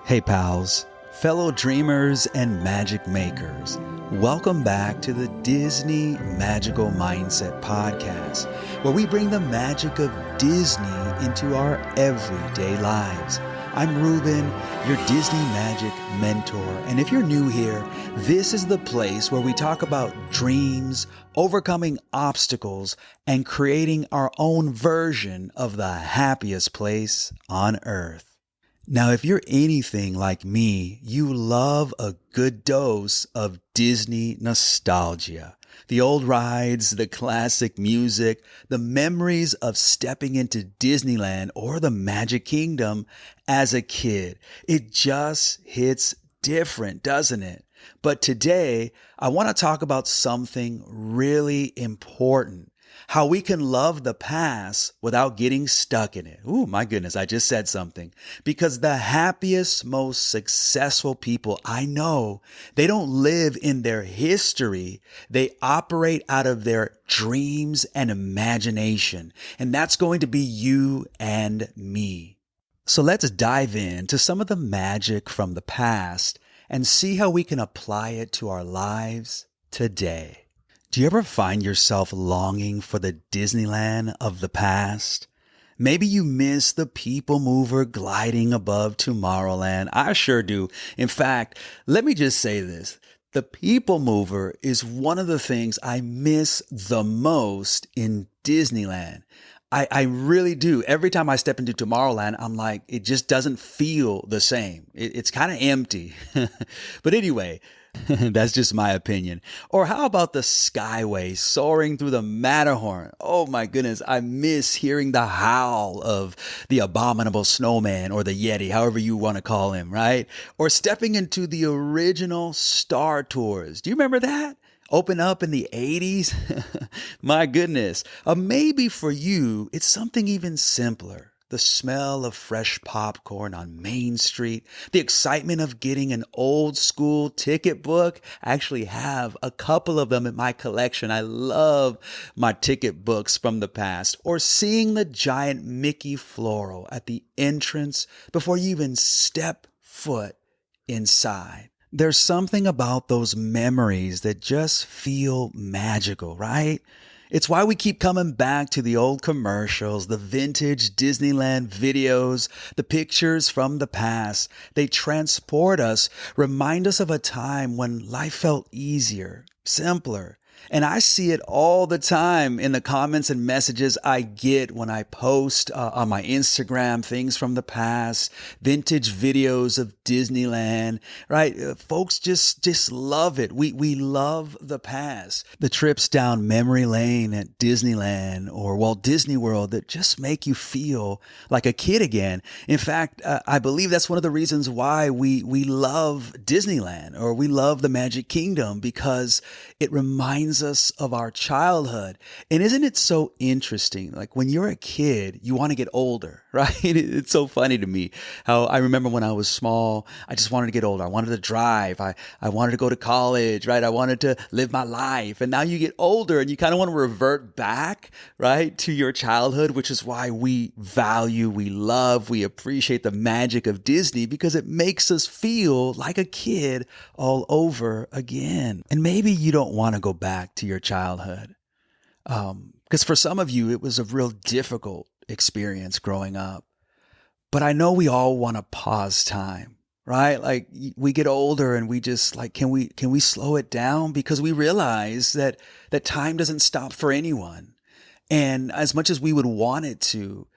Hey pals, fellow dreamers and magic makers, welcome back to the Disney Magical Mindset Podcast, where we bring the magic of Disney into our everyday lives. I'm Ruben, your Disney Magic mentor, and if you're new here, this is the place where we talk about dreams, overcoming obstacles, and creating our own version of the happiest place on earth. Now, if you're anything like me, you love a good dose of Disney nostalgia. The old rides, the classic music, the memories of stepping into Disneyland or the Magic Kingdom as a kid. It just hits different, doesn't it? But today, I want to talk about something really important. How we can love the past without getting stuck in it. Ooh, my goodness, I just said something. Because the happiest, most successful people I know, they don't live in their history. They operate out of their dreams and imagination. And that's going to be you and me. So let's dive into some of the magic from the past and see how we can apply it to our lives today. Do you ever find yourself longing for the Disneyland of the past? Maybe you miss the people mover gliding above Tomorrowland. I sure do. In fact, let me just say this. The people mover is one of the things I miss the most in Disneyland. I really do. Every time I step into Tomorrowland, I'm like, it just doesn't feel the same. It's kind of empty. But anyway, that's just my opinion. Or how about the Skyway soaring through the Matterhorn? Oh my goodness, I miss hearing the howl of the abominable snowman or the Yeti, however you want to call him, right? Or stepping into the original Star Tours. Do you remember that? Open up in the 80s? My goodness. Maybe for you, it's something even simpler. The smell of fresh popcorn on Main Street, the excitement of getting an old school ticket book. I actually have a couple of them in my collection. I love my ticket books from the past. Or seeing the giant Mickey floral at the entrance before you even step foot inside. There's something about those memories that just feel magical, right? It's why we keep coming back to the old commercials, the vintage Disneyland videos, the pictures from the past. They transport us, remind us of a time when life felt easier, simpler. And I see it all the time in the comments and messages I get when I post on my Instagram, things from the past, vintage videos of Disneyland, right? Folks just love it. We love the past. The trips down memory lane at Disneyland or Walt Disney World that just make you feel like a kid again. In fact, I believe that's one of the reasons why we love Disneyland or we love the Magic Kingdom, because it reminds us of our childhood. And isn't it so interesting? Like when you're a kid, you want to get older, right? It's so funny to me how I remember when I was small, I just wanted to get older. I wanted to drive. I wanted to go to college, right? I wanted to live my life. And now you get older and you kind of want to revert back, right, to your childhood, which is why we value, we love, we appreciate the magic of Disney, because it makes us feel like a kid all over again. And maybe you don't want to go back to your childhood. Because for some of you, it was a real difficult experience growing up. But I know we all want to pause time, right? Like we get older and we just like, can we slow it down? Because we realize that time doesn't stop for anyone. And as much as we would want it to,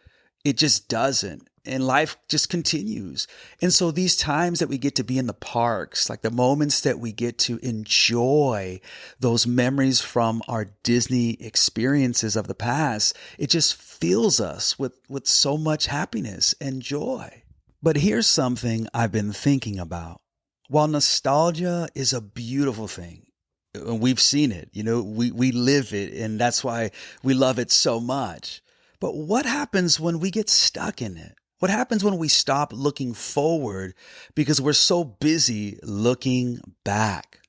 it just doesn't. And life just continues. And so these times that we get to be in the parks, like the moments that we get to enjoy those memories from our Disney experiences of the past, it just fills us with so much happiness and joy. But here's something I've been thinking about. While nostalgia is a beautiful thing, and we've seen it, we live it, and that's why we love it so much. But what happens when we get stuck in it? What happens when we stop looking forward because we're so busy looking back?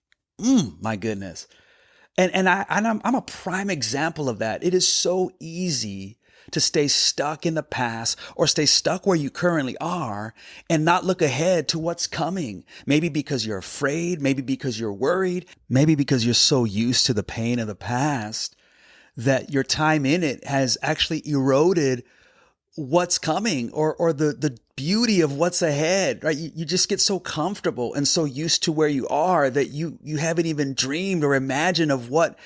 My goodness. And I'm a prime example of that. It is so easy to stay stuck in the past or stay stuck where you currently are and not look ahead to what's coming. Maybe because you're afraid, maybe because you're worried, maybe because you're so used to the pain of the past that your time in it has actually eroded what's coming or the beauty of what's ahead, right? You just get so comfortable and so used to where you are that you haven't even dreamed or imagined of what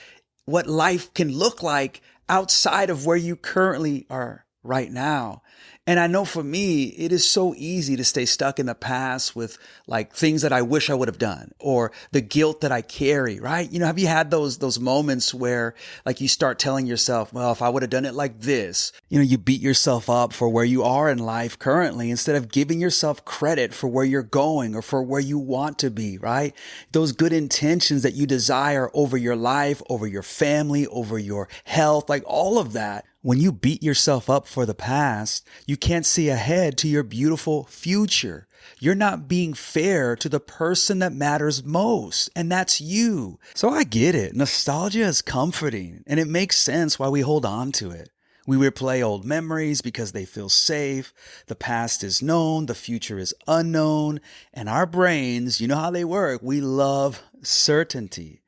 life can look like outside of where you currently are right now. And I know for me, it is so easy to stay stuck in the past with like things that I wish I would have done or the guilt that I carry, right? Have you had those moments where like you start telling yourself, well, if I would have done it like this, you beat yourself up for where you are in life currently instead of giving yourself credit for where you're going or for where you want to be, right? Those good intentions that you desire over your life, over your family, over your health, like all of that. When you beat yourself up for the past, you can't see ahead to your beautiful future. You're not being fair to the person that matters most, and that's you. So I get it. Nostalgia is comforting, and it makes sense why we hold on to it. We replay old memories because they feel safe. The past is known, the future is unknown, and our brains, you know how they work, we love certainty.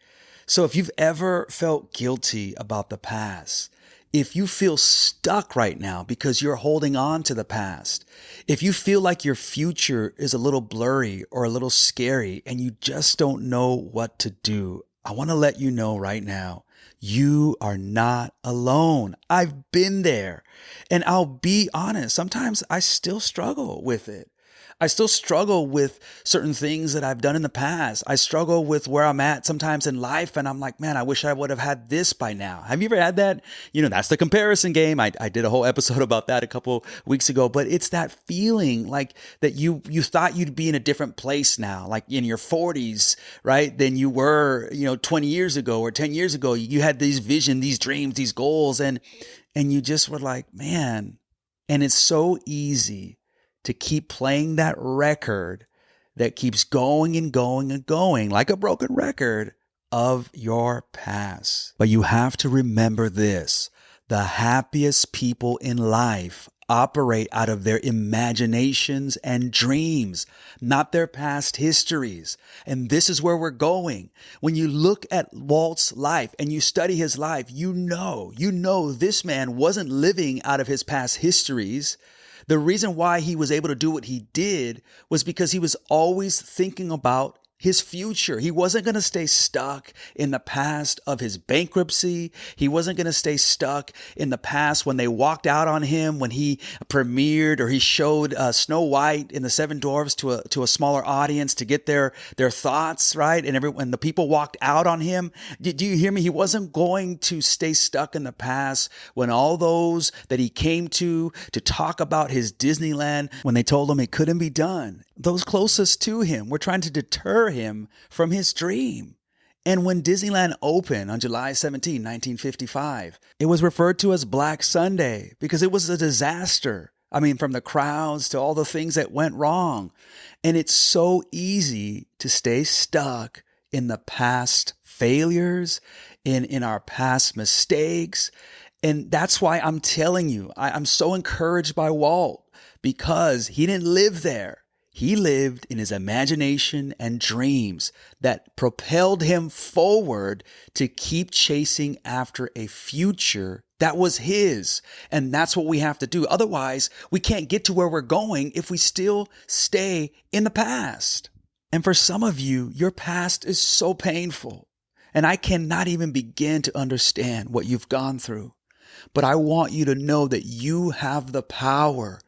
So if you've ever felt guilty about the past, if you feel stuck right now because you're holding on to the past, if you feel like your future is a little blurry or a little scary and you just don't know what to do, I want to let you know right now, you are not alone. I've been there. And I'll be honest, sometimes I still struggle with it. I still struggle with certain things that I've done in the past. I struggle with where I'm at sometimes in life. And I'm like, man, I wish I would have had this by now. Have you ever had that? That's the comparison game. I did a whole episode about that a couple weeks ago, but it's that feeling like that you thought you'd be in a different place now, like in your 40s, right? Than you were, 20 years ago or 10 years ago. You had these visions, these dreams, these goals, and you just were like, man, and it's so easy to keep playing that record that keeps going and going and going like a broken record of your past. But you have to remember this. The happiest people in life operate out of their imaginations and dreams, not their past histories. And this is where we're going. When you look at Walt's life and you study his life, you know this man wasn't living out of his past histories. The reason why he was able to do what he did was because he was always thinking about his future. He wasn't going to stay stuck in the past of his bankruptcy. He wasn't going to stay stuck in the past when they walked out on him, when he premiered or he showed Snow White and the Seven Dwarfs to a smaller audience to get their thoughts, right? And when the people walked out on him, do you hear me? He wasn't going to stay stuck in the past when all those that he came to talk about his Disneyland, when they told him it couldn't be done. Those closest to him were trying to deter him from his dream. And when Disneyland opened on July 17, 1955, it was referred to as Black Sunday because it was a disaster. I mean, from the crowds to all the things that went wrong. And it's so easy to stay stuck in the past failures, in our past mistakes. And that's why I'm telling you, I'm so encouraged by Walt because he didn't live there. He lived in his imagination and dreams that propelled him forward to keep chasing after a future that was his. And that's what we have to do. Otherwise, we can't get to where we're going if we still stay in the past. And for some of you, your past is so painful. And I cannot even begin to understand what you've gone through. But I want you to know that you have the power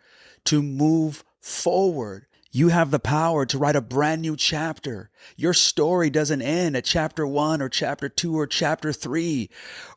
to move forward. You have the power to write a brand new chapter. Your story doesn't end at chapter 1 or chapter 2 or chapter 3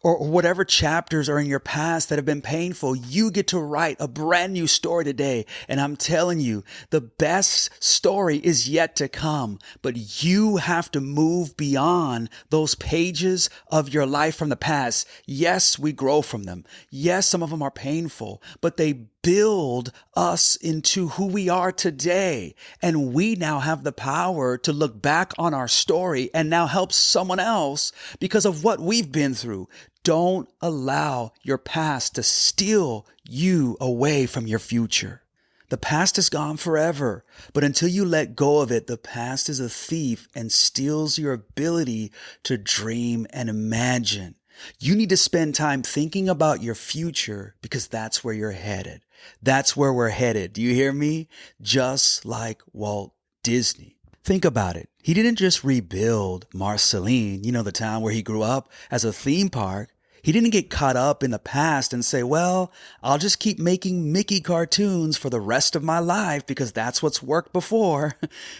or whatever chapters are in your past that have been painful. You get to write a brand new story today. And I'm telling you, the best story is yet to come. But you have to move beyond those pages of your life from the past. Yes, we grow from them. Yes, some of them are painful, but they build us into who we are today. And we now have the power to look back back on our story and now help someone else because of what we've been through. Don't allow your past to steal you away from your future. The past is gone forever, but until you let go of it, the past is a thief and steals your ability to dream and imagine. You need to spend time thinking about your future because that's where you're headed. That's where we're headed. Do you hear me? Just like Walt Disney. Think about it. He didn't just rebuild Marceline, the town where he grew up, as a theme park. He didn't get caught up in the past and say, well, I'll just keep making Mickey cartoons for the rest of my life because that's what's worked before.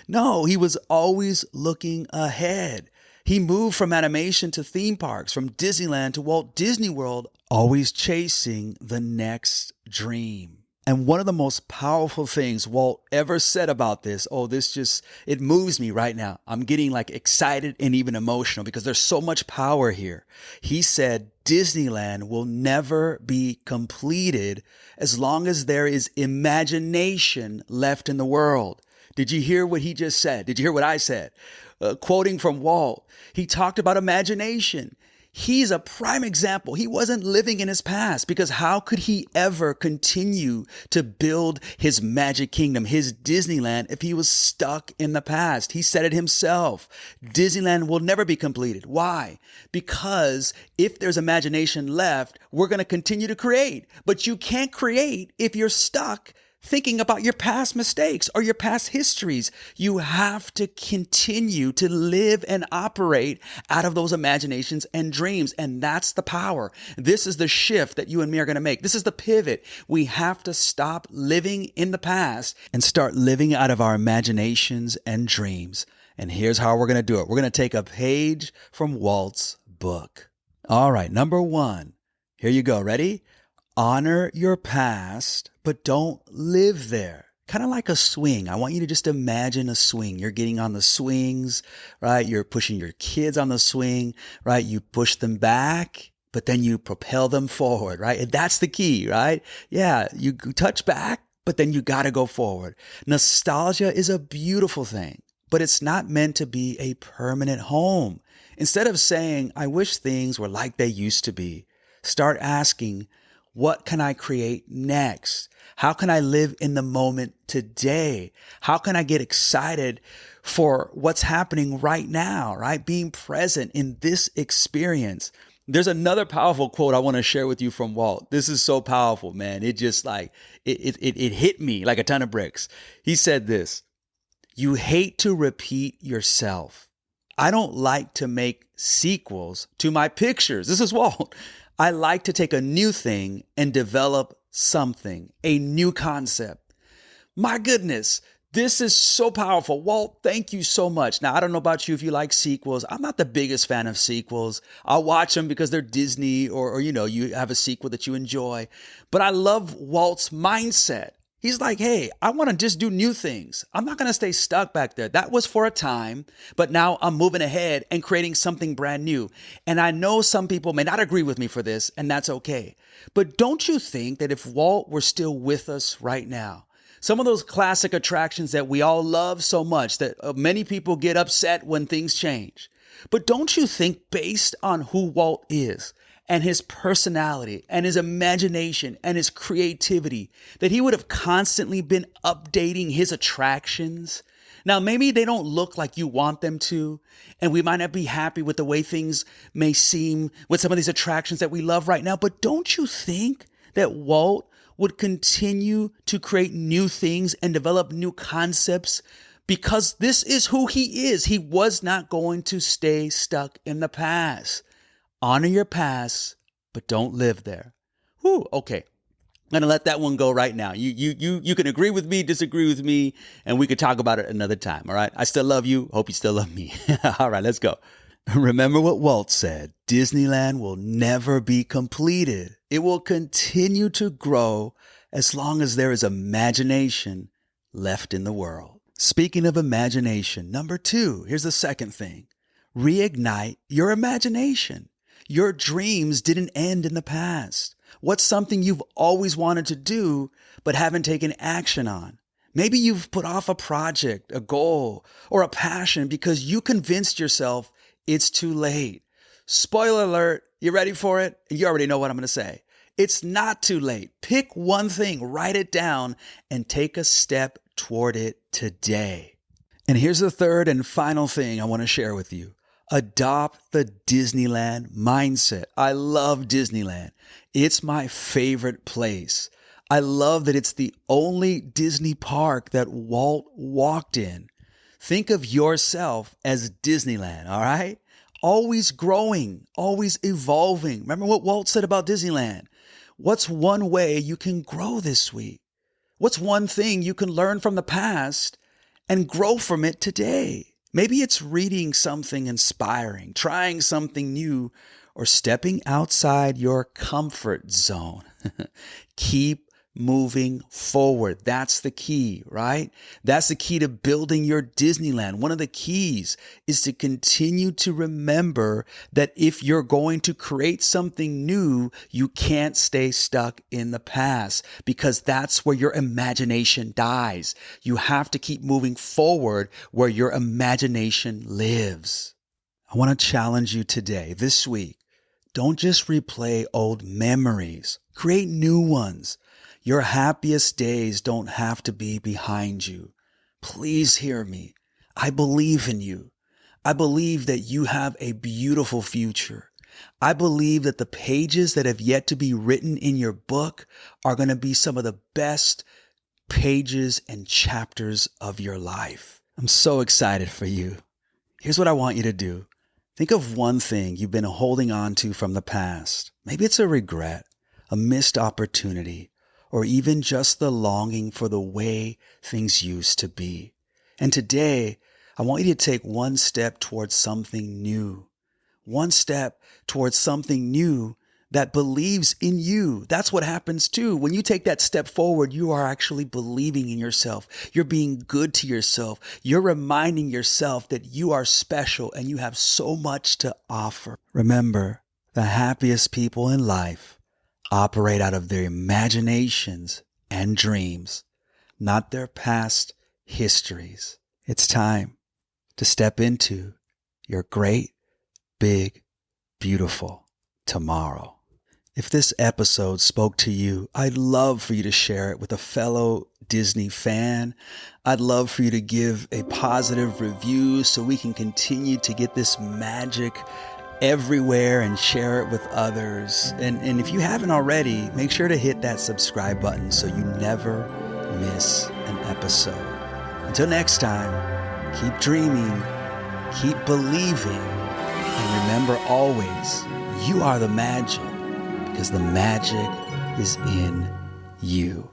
No, he was always looking ahead. He moved from animation to theme parks, from Disneyland to Walt Disney World, always chasing the next dream. And one of the most powerful things Walt ever said about this, it moves me right now. I'm getting excited and even emotional because there's so much power here. He said, Disneyland will never be completed as long as there is imagination left in the world. Did you hear what he just said? Did you hear what I said? Quoting from Walt, he talked about imagination. He's a prime example. He wasn't living in his past because how could he ever continue to build his magic kingdom, his Disneyland, if he was stuck in the past? He said it himself. Disneyland will never be completed. Why? Because if there's imagination left, we're going to continue to create. But you can't create if you're stuck thinking about your past mistakes or your past histories. You have to continue to live and operate out of those imaginations and dreams. And that's the power. This is the shift that you and me are going to make. This is the pivot. We have to stop living in the past and start living out of our imaginations and dreams. And here's how we're going to do it. We're going to take a page from Walt's book. All right, number 1. Here you go. Ready? Honor your past, but don't live there. Kind of like a swing. I want you to just imagine a swing. You're getting on the swings, right? You're pushing your kids on the swing, right? You push them back, but then you propel them forward, right? And that's the key, right? Yeah, you touch back, but then you got to go forward. Nostalgia is a beautiful thing, but it's not meant to be a permanent home. Instead of saying, I wish things were like they used to be, start asking, what can I create next? How can I live in the moment today? How can I get excited for what's happening right now, right? Being present in this experience. There's another powerful quote I want to share with you from Walt. This is so powerful, man. It just it hit me like a ton of bricks. He said this, you hate to repeat yourself. I don't like to make sequels to my pictures. This is Walt. I like to take a new thing and develop something, a new concept. My goodness, this is so powerful. Walt, thank you so much. Now, I don't know about you if you like sequels. I'm not the biggest fan of sequels. I'll watch them because they're Disney or you have a sequel that you enjoy. But I love Walt's mindset. He's like, hey, I want to just do new things. I'm not going to stay stuck back there. That was for a time, but now I'm moving ahead and creating something brand new. And I know some people may not agree with me for this, and that's okay. But don't you think that if Walt were still with us right now, some of those classic attractions that we all love so much that many people get upset when things change, but don't you think based on who Walt is, and his personality and his imagination and his creativity, that he would have constantly been updating his attractions? Now, maybe they don't look like you want them to, and we might not be happy with the way things may seem with some of these attractions that we love right now, but don't you think that Walt would continue to create new things and develop new concepts? Because this is who he is. He was not going to stay stuck in the past. Honor your past, but don't live there. Whew, okay. I'm going to let that one go right now. You can agree with me, disagree with me, and we could talk about it another time, all right? I still love you. Hope you still love me. All right, let's go. Remember what Walt said. Disneyland will never be completed. It will continue to grow as long as there is imagination left in the world. Speaking of imagination, number 2, here's the second thing. Reignite your imagination. Your dreams didn't end in the past. What's something you've always wanted to do but haven't taken action on? Maybe you've put off a project, a goal, or a passion because you convinced yourself it's too late. Spoiler alert, you ready for it? You already know what I'm going to say. It's not too late. Pick one thing, write it down, and take a step toward it today. And here's the third and final thing I want to share with you. Adopt the Disneyland mindset. I love Disneyland. It's my favorite place. I love that it's the only Disney park that Walt walked in. Think of yourself as Disneyland, all right? Always growing, always evolving. Remember what Walt said about Disneyland? What's one way you can grow this week? What's one thing you can learn from the past and grow from it today? Maybe it's reading something inspiring, trying something new, or stepping outside your comfort zone. Keep moving forward. That's the key, right? That's the key to building your Disneyland. One of the keys is to continue to remember that if you're going to create something new, you can't stay stuck in the past because that's where your imagination dies. You have to keep moving forward where your imagination lives. I want to challenge you today, this week. Don't just replay old memories. Create new ones. Your happiest days don't have to be behind you. Please hear me. I believe in you. I believe that you have a beautiful future. I believe that the pages that have yet to be written in your book are going to be some of the best pages and chapters of your life. I'm so excited for you. Here's what I want you to do. Think of one thing you've been holding on to from the past. Maybe it's a regret, a missed opportunity, or even just the longing for the way things used to be. And today, I want you to take one step towards something new. One step towards something new that believes in you. That's what happens too. When you take that step forward, you are actually believing in yourself. You're being good to yourself. You're reminding yourself that you are special and you have so much to offer. Remember, the happiest people in life operate out of their imaginations and dreams, not their past histories. It's time to step into your great, big, beautiful tomorrow. If this episode spoke to you, I'd love for you to share it with a fellow Disney fan. I'd love for you to give a positive review so we can continue to get this magic everywhere and share it with others. And if you haven't already, make sure to hit that subscribe button so you never miss an episode. Until next time, keep dreaming, keep believing, and remember always, you are the magic because the magic is in you.